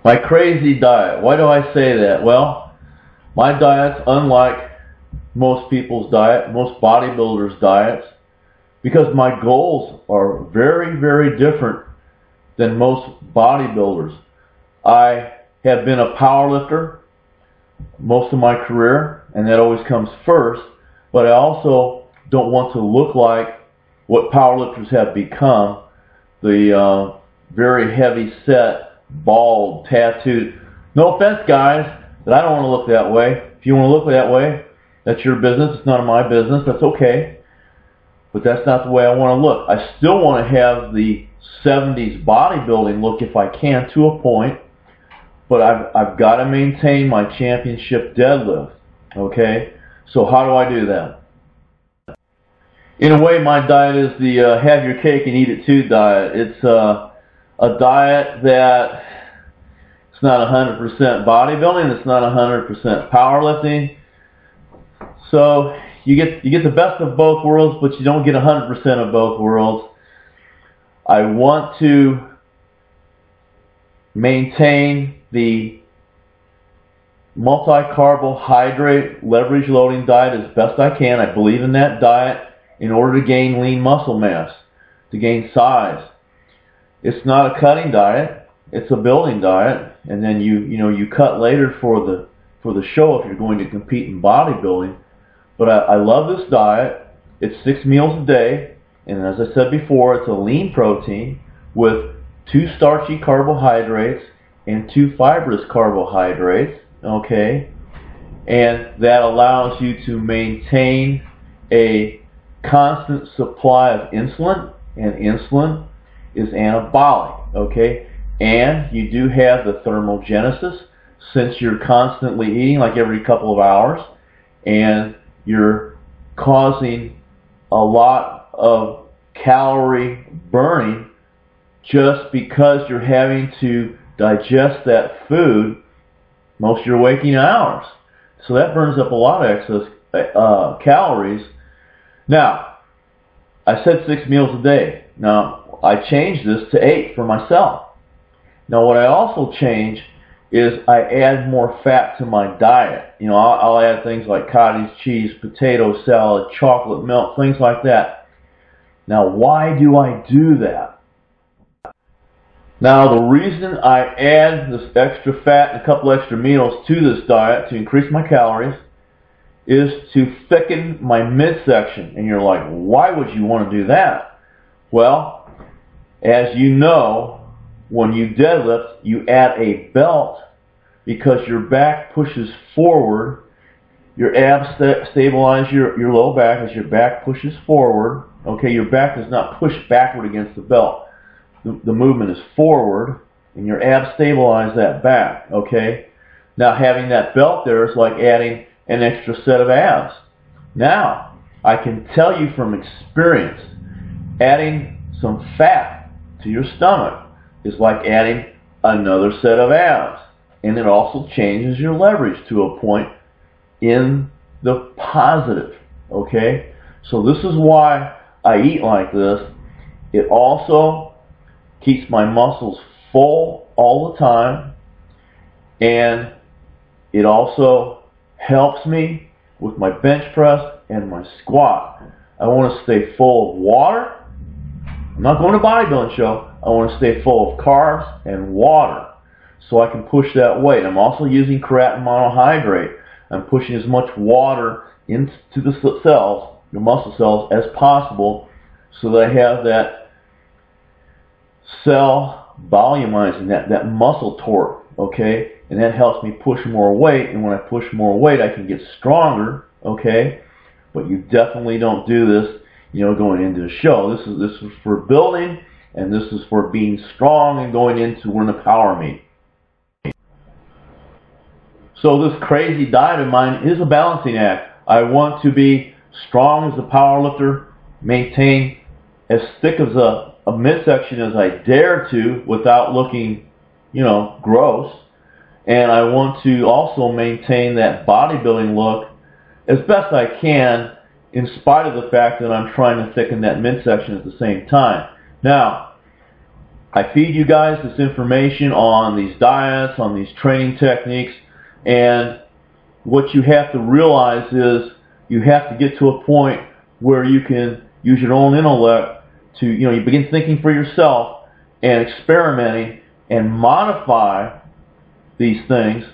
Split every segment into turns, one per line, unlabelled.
My crazy diet. Why do I say that? Well, my diet's unlike most people's diet, most bodybuilders' diets, because my goals are very, very different than most bodybuilders. I have been a powerlifter most of my career, and that always comes first, but I also don't want to look like what powerlifters have become, the very heavy set, bald, tattooed. No offense, guys, but I don't want to look that way. If you want to look that way, that's your business. It's none of my business. That's okay. But that's not the way I want to look. I still want to have the 70s bodybuilding look if I can, to a point, but I've got to maintain my championship deadlift. Okay? So how do I do that? In a way, my diet is the have your cake and eat it too diet. It's a diet that it's not 100% bodybuilding, it's not 100% powerlifting. So you get the best of both worlds, but you don't get 100% of both worlds. I want to maintain the multi-carbohydrate leverage-loading diet as best I can. I believe in that diet in order to gain lean muscle mass, to gain size. It's not a cutting diet, it's a building diet, and then you cut later for the show if you're going to compete in bodybuilding. But I love this diet. It's 6 meals a day, and as I said before, it's a lean protein with 2 starchy carbohydrates and 2 fibrous carbohydrates, okay? And that allows you to maintain a constant supply of insulin, and insulin is anabolic, okay? And you do have the thermogenesis, since you're constantly eating like every couple of hours, and you're causing a lot of calorie burning just because you're having to digest that food most of your waking hours. So that burns up a lot of excess calories. Now, I said 6 meals a day. Now, I changed this to 8 for myself. Now, what I also change is I add more fat to my diet. You know, I'll add things like cottage cheese, potato salad, chocolate milk, things like that. Now, why do I do that? Now, the reason I add this extra fat and a couple extra meals to this diet to increase my calories is to thicken my midsection. And you're like, why would you want to do that? Well, as you know, when you deadlift, you add a belt because your back pushes forward. Your abs stabilize your low back as your back pushes forward. Okay, your back does not push backward against the belt. The movement is forward, and your abs stabilize that back. Okay, now having that belt there is like adding an extra set of abs. Now, I can tell you from experience, adding some fat to your stomach is like adding another set of abs. And it also changes your leverage to a point in the positive. Okay? So this is why I eat like this. It also keeps my muscles full all the time. And it also helps me with my bench press and my squat. I want to stay full of water. I'm not going to a bodybuilding show. I want to stay full of carbs and water so I can push that weight. I'm also using creatine monohydrate. I'm pushing as much water into the cells, the muscle cells, as possible so that I have that cell volumizing, that muscle torque, okay? And that helps me push more weight, and when I push more weight, I can get stronger, okay? But you definitely don't do this, you know, going into the show. This is for building, and this is for being strong and going into when the power meet. So this crazy diet of mine is a balancing act. I want to be strong as a powerlifter, maintain as thick as a midsection as I dare to without looking, you know, gross. And I want to also maintain that bodybuilding look as best I can, in spite of the fact that I'm trying to thicken that midsection at the same time. Now, I feed you guys this information on these diets, on these training techniques, and what you have to realize is you have to get to a point where you can use your own intellect to, you begin thinking for yourself and experimenting and modify these things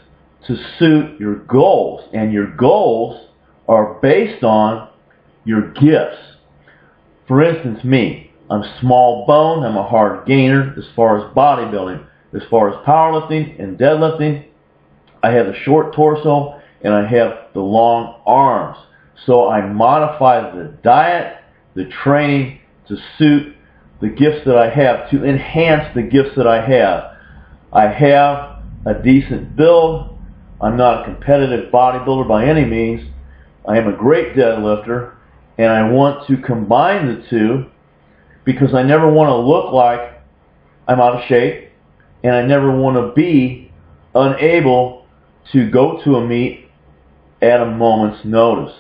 to suit your goals. And your goals are based on your gifts. For instance, me, I'm small boned, I'm a hard gainer as far as bodybuilding. As far as powerlifting and deadlifting, I have a short torso and I have the long arms. So I modify the diet, the training to suit the gifts that I have, to enhance the gifts that I have. I have a decent build. I'm not a competitive bodybuilder by any means. I am a great deadlifter, and I want to combine the two because I never want to look like I'm out of shape, and I never want to be unable to go to a meet at a moment's notice.